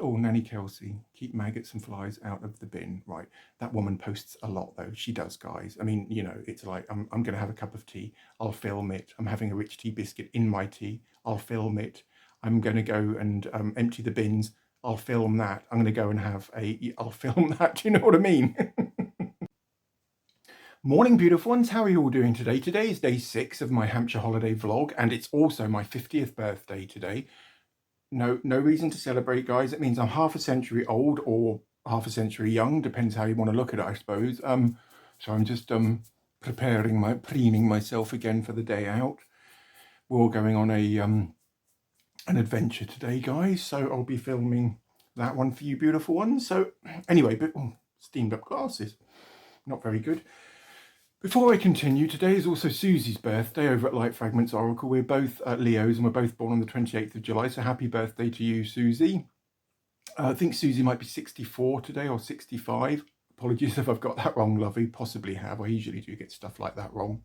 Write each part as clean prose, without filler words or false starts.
Oh, Nanny Kelsey, keep maggots and flies out of the bin. Right, that woman posts a lot though. She does, guys. I mean, you know, it's like I'm going to have a cup of tea. I'll film it. I'm having a rich tea biscuit in my tea. I'll film it. I'm going to go and empty the bins. I'll film that. I'm going to go and have a. I'll film that. Do you know what I mean? Morning, beautiful ones. How are you all doing today? Today is day 6 of my Hampshire holiday vlog, and it's also my 50th birthday today. No reason to celebrate, guys. It means I'm half a century old or half a century young, depends how you want to look at it, I suppose. So I'm just preening myself again for the day out. We're all going on a an adventure today, guys. So I'll be filming that one for you, beautiful ones. So anyway, but steamed up glasses, not very good. Before I continue, today is also Susie's birthday over at Light Fragments Oracle. We're both Leos and we're both born on the 28th of July, so happy birthday to you, Susie. I think Susie might be 64 today or 65. Apologies if I've got that wrong, lovey. Possibly have. I usually do get stuff like that wrong.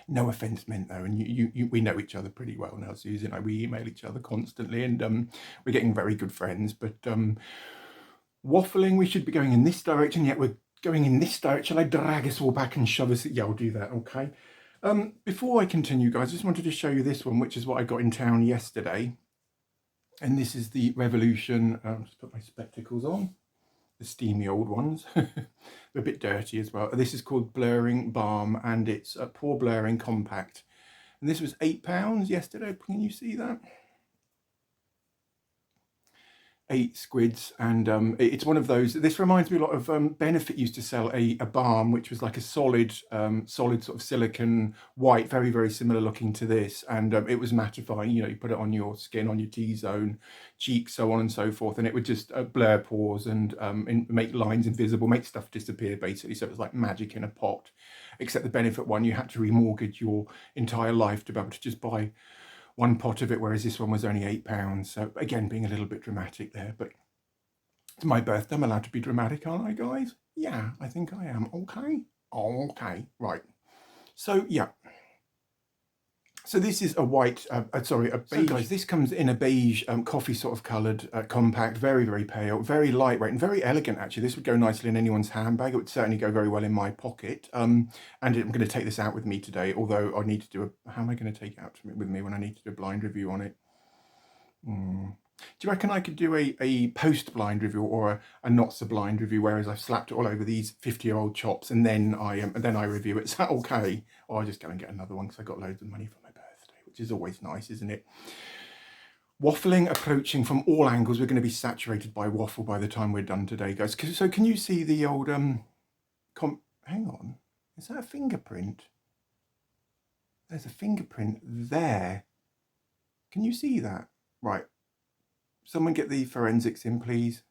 No offence meant though, and we know each other pretty well now, Susie and I. We email each other constantly, and we're getting very good friends. But waffling, we should be going in this direction, yet we're going in this direction. Shall I drag us all back and shove us? Yeah, I'll do that, okay. Before I continue, guys, I just wanted to show you this one, which is what I got in town yesterday. And this is the Revolution, just put my spectacles on, the steamy old ones. They're a bit dirty as well. This is called Blurring Balm, and it's a pore blurring compact. And this was £8 yesterday, can you see that? 8 squids, and it's one of those. This reminds me a lot of Benefit used to sell a balm which was like a solid sort of silicon white, very very similar looking to this, and it was mattifying. You know, you put it on your skin, on your T-zone, cheeks, so on and so forth, and it would just blur pores and make lines invisible, make stuff disappear basically. So it was like magic in a pot, except the Benefit one you had to remortgage your entire life to be able to just buy one pot of it, whereas this one was only £8. So again, being a little bit dramatic there, but it's my birthday. I'm allowed to be dramatic, aren't I, guys? Yeah, I think I am. Okay, right. So yeah. So this is a white, a beige. So guys, this comes in a beige coffee sort of coloured compact, very, very pale, very lightweight and very elegant actually. This would go nicely in anyone's handbag. It would certainly go very well in my pocket. And I'm going to take this out with me today, although I need to do how am I going to take it out with me when I need to do a blind review on it? Do you reckon I could do a post-blind review or a not-so-blind review, whereas I've slapped it all over these 50-year-old chops and then I review it? Is that okay? Or I'll just go and get another one because I got loads of money for my birthday, which is always nice, isn't it? Waffling, approaching from all angles. We're going to be saturated by waffle by the time we're done today, guys. So can you see the old... hang on. Is that a fingerprint? There's a fingerprint there. Can you see that? Right. Someone get the forensics in, please.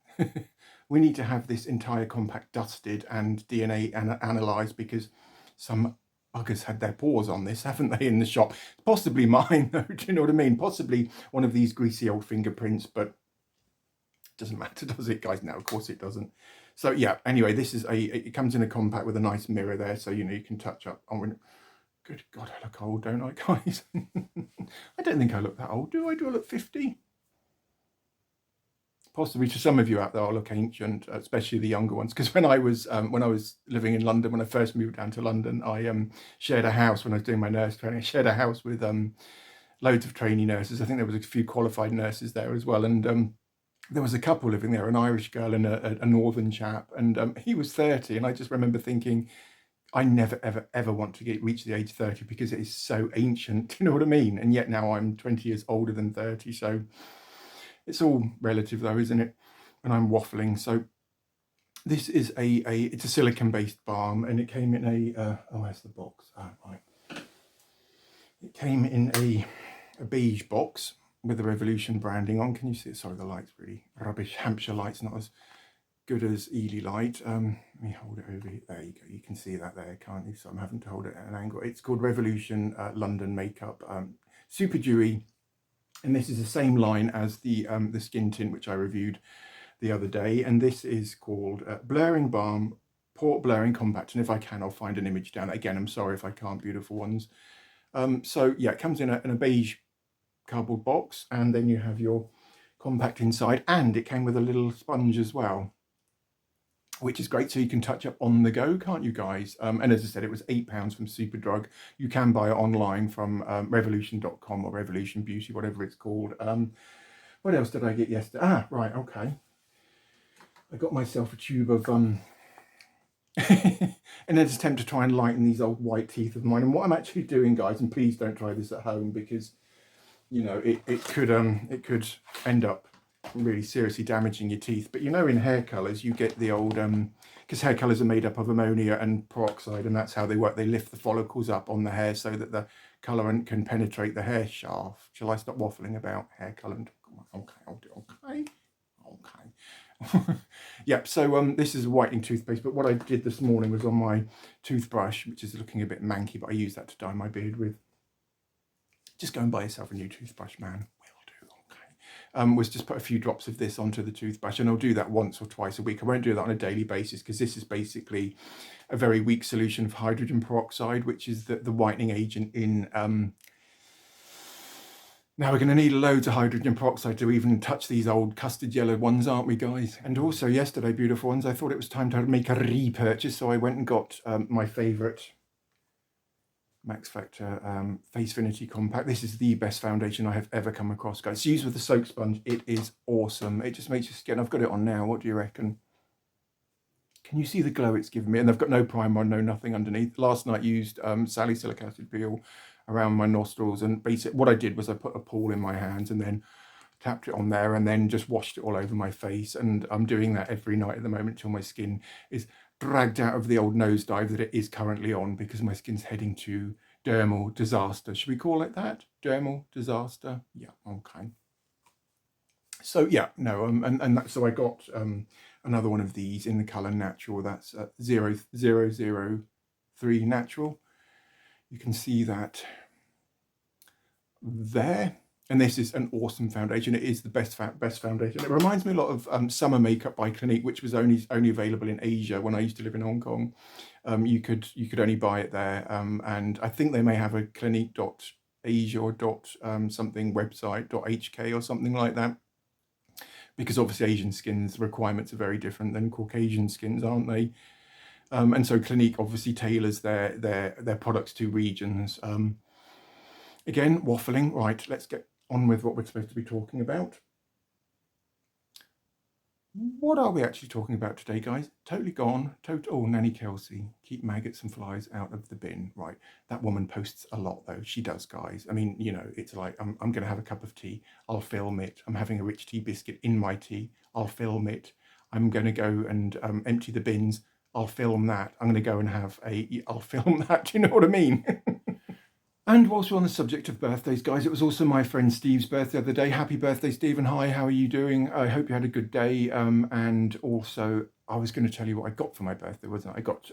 We need to have this entire compact dusted and DNA analysed because some buggers had their paws on this, haven't they, in the shop? Possibly mine, though, do you know what I mean? Possibly one of these greasy old fingerprints, but it doesn't matter, does it, guys? No, of course it doesn't. So, yeah, anyway, this is it comes in a compact with a nice mirror there, so, you know, you can touch up on... Good God, I look old, don't I, guys? I don't think I look that old, do I? Do I look 50? Possibly to some of you out there, I look ancient, especially the younger ones. Because when I was living in London, when I first moved down to London, I shared a house when I was doing my nurse training. I shared a house with loads of trainee nurses. I think there was a few qualified nurses there as well, and there was a couple living there, an Irish girl and a northern chap, and he was 30, and I just remember thinking, I never ever want to reach the age 30 because it is so ancient. Do you know what I mean? And yet now I'm 20 years older than 30, so. It's all relative though, isn't it? And I'm waffling. So this is it's a silicon-based balm, and it came in a where's the box? Right. It came in a beige box with the Revolution branding on. Can you see it? Sorry, the light's really rubbish. Hampshire light's not as good as Ely light. Let me hold it over here. There you go. You can see that there, can't you? So I'm having to hold it at an angle. It's called Revolution London Makeup, super dewy. And this is the same line as the skin tint which I reviewed the other day, and this is called Blurring Balm Port Blurring Compact. And if I can, I'll find an image down. Again, I'm sorry if I can't, beautiful ones. So yeah, it comes in a beige cardboard box, and then you have your compact inside, and it came with a little sponge as well, which is great, so you can touch up on the go, can't you guys? And as I said, it was £8 from Superdrug. You can buy it online from revolution.com or Revolution Beauty, whatever it's called. What else did I get yesterday? Right, okay. I got myself a tube of in an attempt to try and lighten these old white teeth of mine. And what I'm actually doing, guys, and please don't try this at home, because you know it could end up really seriously damaging your teeth. But you know, in hair colours you get the old because hair colours are made up of ammonia and peroxide, and that's how they work. They lift the follicles up on the hair so that the colourant can penetrate the hair shaft. Shall I stop waffling about hair colour? Okay, I'll do. Okay. Yep, so this is a whitening toothpaste, but what I did this morning was on my toothbrush, which is looking a bit manky, but I use that to dye my beard with. Just go and buy yourself a new toothbrush, man. Was just put a few drops of this onto the toothbrush, and I'll do that once or twice a week. I won't do that on a daily basis, because this is basically a very weak solution of hydrogen peroxide, which is the whitening agent in now we're going to need loads of hydrogen peroxide to even touch these old custard yellow ones, aren't we, guys? And also yesterday, beautiful ones, I thought it was time to make a repurchase, so I went and got my favourite Max Factor Facefinity Compact. This is the best foundation I have ever come across, guys. It's used with the soak sponge. It is awesome. It just makes your skin. I've got it on now. What do you reckon? Can you see the glow it's given me? And I've got no primer on, no nothing underneath. Last night used salicylic acid peel around my nostrils, and basically what I did was I put a pool in my hands and then tapped it on there and then just washed it all over my face. And I'm doing that every night at the moment till my skin is dragged out of the old nosedive that it is currently on, because my skin's heading to dermal disaster. Should we call it that? Dermal disaster? Yeah, okay. So yeah, no, and that, so I got another one of these in the colour natural. That's 0003 natural. You can see that there. And this is an awesome foundation. It is the best foundation. It reminds me a lot of Summer Makeup by Clinique, which was only available in Asia when I used to live in Hong Kong. You could only buy it there, and I think they may have a Clinique.Asia or something website .hk or something like that, because obviously Asian skins requirements are very different than Caucasian skins, aren't they? And so Clinique obviously tailors their products to regions. Again, waffling. Right, let's get on with what we're supposed to be talking about. What are we actually talking about today, guys? Totally gone. Oh, Nanny Kelsey. Keep maggots and flies out of the bin. Right. That woman posts a lot, though. She does, guys. I mean, you know, it's like, I'm going to have a cup of tea. I'll film it. I'm having a rich tea biscuit in my tea. I'll film it. I'm going to go and empty the bins. I'll film that. I'm going to go and I'll film that. Do you know what I mean? And whilst we're on the subject of birthdays, guys, it was also my friend Steve's birthday the other day. Happy birthday, Stephen. Hi, how are you doing? I hope you had a good day. And also, I was going to tell you what I got for my birthday, wasn't I? I got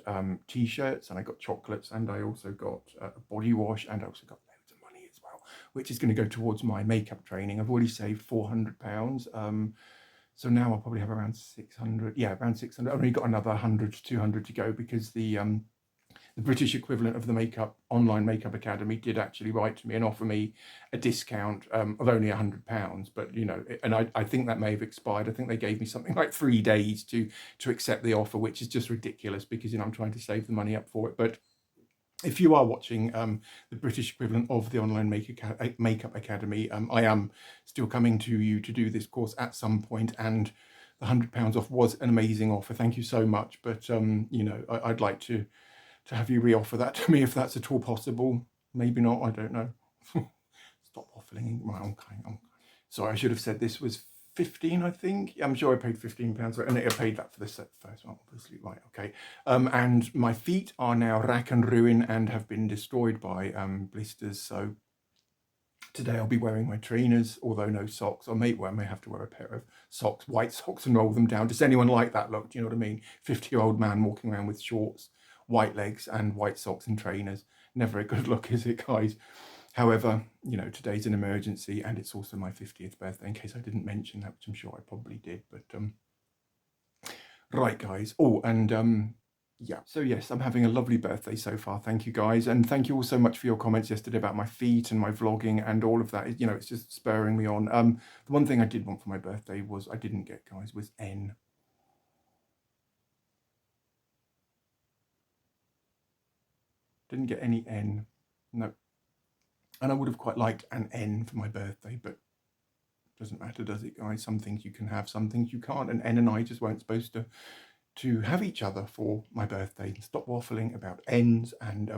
T-shirts, and I got chocolates, and I also got a body wash, and I also got loads of money as well, which is going to go towards my makeup training. I've already saved £400. So now I'll probably have around 600. Yeah, around 600. I've only got another 100 to 200 to go, because the British equivalent of the online makeup academy did actually write to me and offer me a discount of only £100. But, you know, and I think that may have expired. I think they gave me something like 3 days to accept the offer, which is just ridiculous, because, you know, I'm trying to save the money up for it. But if you are watching the British equivalent of the online makeup academy, I am still coming to you to do this course at some point, and the £100 off was an amazing offer. Thank you so much. But, you know, I'd like to have you re-offer that to me, if that's at all possible. Maybe not, I don't know. Stop waffling. Right, okay. Sorry, I should have said this was 15, I think. I'm sure I paid £15, and I paid that for the first one, obviously. Right, okay. And my feet are now rack and ruin and have been destroyed by blisters. So today I'll be wearing my trainers, although no socks. I may have to wear a pair of socks, white socks, and roll them down. Does anyone like that look? Do you know what I mean? 50-year-old man walking around with shorts, white legs, and white socks and trainers. Never a good look, is it, guys? However, you know, today's an emergency, and it's also my 50th birthday, in case I didn't mention that, which I'm sure I probably did. But right, guys. Oh, and yeah, so yes, I'm having a lovely birthday so far. Thank you guys, and thank you all so much for your comments yesterday about my feet and my vlogging and all of that. You know, it's just spurring me on. The one thing I did want for my birthday was I didn't get, guys, was N. Didn't get any N. No. And I would have quite liked an N for my birthday, but it doesn't matter, does it, guys? Some things you can have, some things you can't, and N and I just weren't supposed to have each other for my birthday. Stop waffling about N's and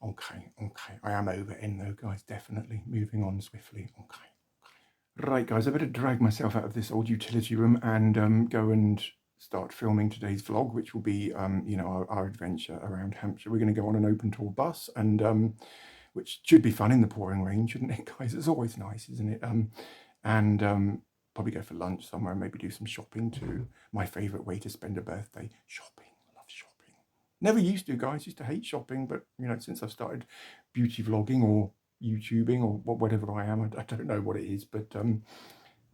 okay, I am over N though, guys, definitely. Moving on swiftly. Okay. Right, guys, I better drag myself out of this old utility room and go and start filming today's vlog, which will be, you know, our adventure around Hampshire. We're going to go on an open tour bus, and which should be fun in the pouring rain, shouldn't it, guys? It's always nice, isn't it? And probably go for lunch somewhere and maybe do some shopping too. My favourite way to spend a birthday, shopping. Love shopping. Never used to, guys. Used to hate shopping, but you know, since I've started beauty vlogging or YouTubing or whatever I am, I don't know what it is, but I'm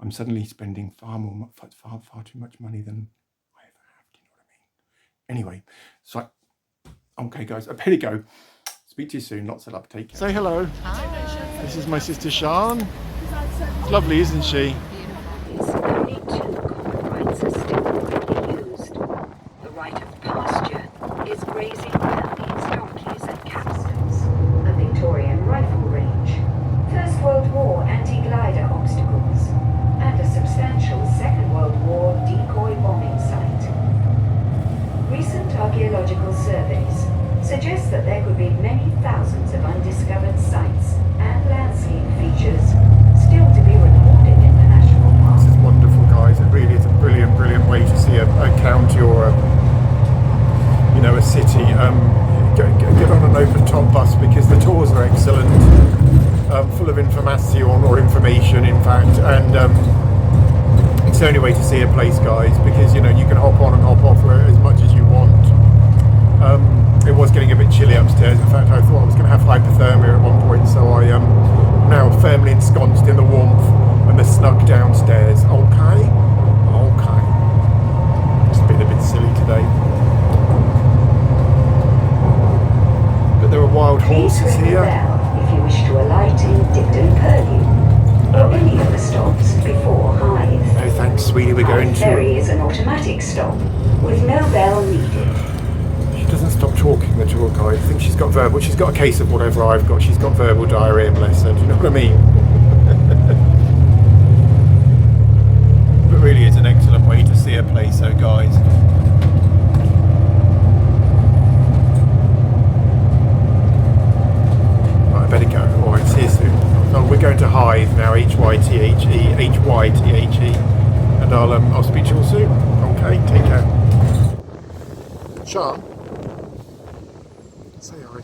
suddenly spending far too much money than I ever have. Do you know what I mean? Anyway, so okay, guys, I better go. Speak to you soon. Lots of love. Take care. Say hello. Hi. This is my sister Sian. Lovely, isn't she? Only two common rights are still widely used. The right of pasture is grazing ponies, donkeys and capstans. A Victorian rifle range. First World War anti-glider obstacles. And a substantial Second World War decoy bombing site. Recent archaeological surveys suggest that there could be many thousands of undiscovered sites and landscape features still to be recorded in the national park. This is wonderful, guys. It really is a brilliant, brilliant way to see a county or you know, a city. Get on an open top bus because the tours are excellent, full of information or information, in fact, and it's the only way to see a place, guys, because you know you can hop on and hop off as much as you want. It was getting a bit chilly upstairs. In fact, I thought I was going to have hypothermia at one point, so I am now firmly ensconced in the warmth and the snug downstairs. Okay. Just been a bit silly today. But there are wild horses here. If you wish to alight in Digdon Purlieu or any of the stops before Hythe. No thanks, sweetie. We're going to... Ferry is an automatic stop with no bell needed. She doesn't stop talking, the tour guide. I think she's got a case of whatever I've got. She's got verbal diarrhea, bless her. Do you know what I mean? But really, it's an excellent way to see a place, so guys. Right, I better go. Alright, see you soon. Oh, we're going to Hythe now, Hythe, and I'll speak to you all soon. Okay, take care. Sean? Say hi.